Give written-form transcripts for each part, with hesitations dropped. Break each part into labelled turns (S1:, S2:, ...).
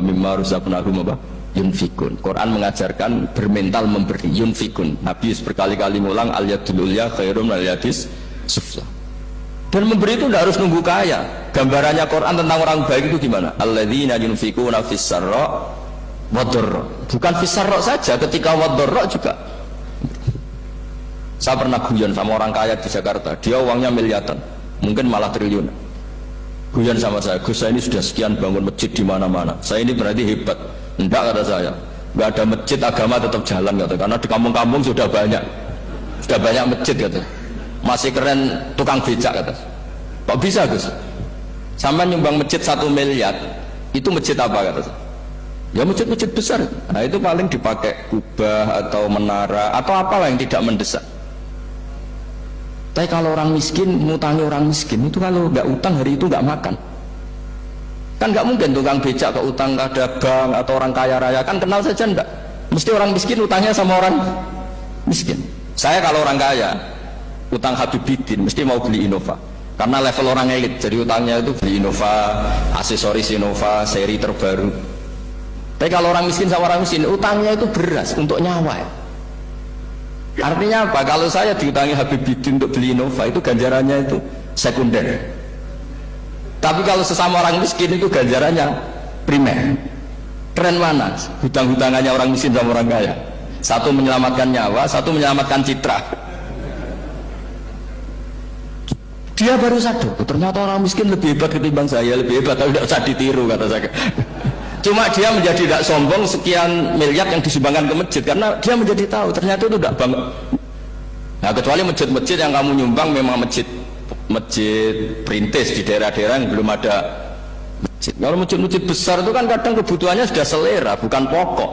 S1: mimma razaqnahum apa yunfikun. Quran mengajarkan bermental memberi, yunfikun. Nabi berkali-kali ngulang al yadul ulya khairum al yadis sufla. Dan memberi itu tidak harus nunggu kaya. Gambarannya Quran tentang orang baik itu gimana? Alladzina yunfikuna fis sarra wadharra. Bukan fis sarra saja, ketika wadharra juga. Saya pernah guyon sama orang kaya di Jakarta, dia uangnya miliaran, mungkin malah triliun. Guyon sama saya, Gus, saya ini sudah sekian bangun masjid di mana-mana. Saya ini berarti hebat. Enggak, kata saya. Enggak ada masjid, agama tetap jalan, kata. Karena di kampung-kampung sudah banyak masjid, kata. Masih keren tukang becak, kata. Kok bisa, Gus? Sama nyumbang masjid 1 miliar, itu masjid apa, kata saya? Ya masjid-masjid besar. Nah itu paling dipakai kubah atau menara atau apalah yang tidak mendesak. Tapi kalau orang miskin, ngutangi orang miskin itu kalau nggak utang hari itu nggak makan. Kan nggak mungkin tukang becak ke utang ada bank atau orang kaya raya, kan kenal saja enggak. Mesti orang miskin utangnya sama orang miskin. Saya kalau orang kaya utang Habibidin mesti mau beli Innova. Karena level orang elit, jadi utangnya itu beli Innova, aksesoris Innova, seri terbaru. Tapi kalau orang miskin sama orang miskin, utangnya itu beras untuk nyawa ya. Artinya apa? Kalau saya diutangi Habibidin untuk beli Innova, itu ganjarannya itu sekunder. Tapi kalau sesama orang miskin itu ganjarannya primer. Keren mana? Hutang-hutangannya orang miskin sama orang kaya. Satu menyelamatkan nyawa, satu menyelamatkan citra. Dia baru sadar, ternyata orang miskin lebih hebat ketimbang saya, lebih hebat, tapi tidak usah ditiru, kata saya. Cuma dia menjadi tidak sombong sekian miliar yang disumbangkan ke masjid, karena dia menjadi tahu ternyata itu tidak banget. Nah kecuali masjid-masjid yang kamu nyumbang memang masjid perintis di daerah-daerah yang belum ada masjid. Kalau masjid-masjid besar itu kan kadang kebutuhannya sudah selera, bukan pokok.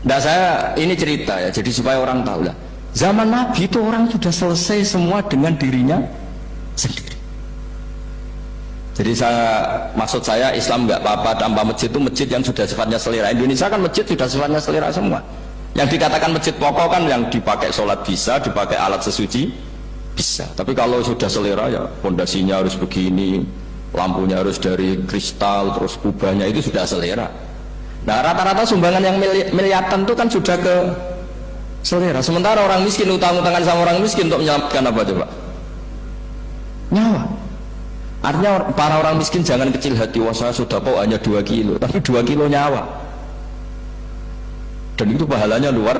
S1: Nah saya ini cerita ya, jadi supaya orang tahu lah. Zaman Nabi itu orang sudah selesai semua dengan dirinya sendiri. Jadi maksud saya Islam nggak apa-apa tanpa masjid, itu masjid yang sudah sifatnya selera. Indonesia kan masjid sudah sifatnya selera semua. Yang dikatakan masjid pokok kan yang dipakai sholat bisa, dipakai alat sesuci bisa. Tapi kalau sudah selera ya pondasinya harus begini, lampunya harus dari kristal, terus kubahnya itu sudah selera. Nah rata-rata sumbangan yang miliatan itu kan sudah ke selera. Sementara orang miskin utang-utangan sama orang miskin untuk menyelamatkan apa coba? Nyawa. Artinya para orang miskin jangan kecil hati, wah saya sudah kok hanya 2 kilo, tapi 2 kilo nyawa. Dan itu pahalanya luar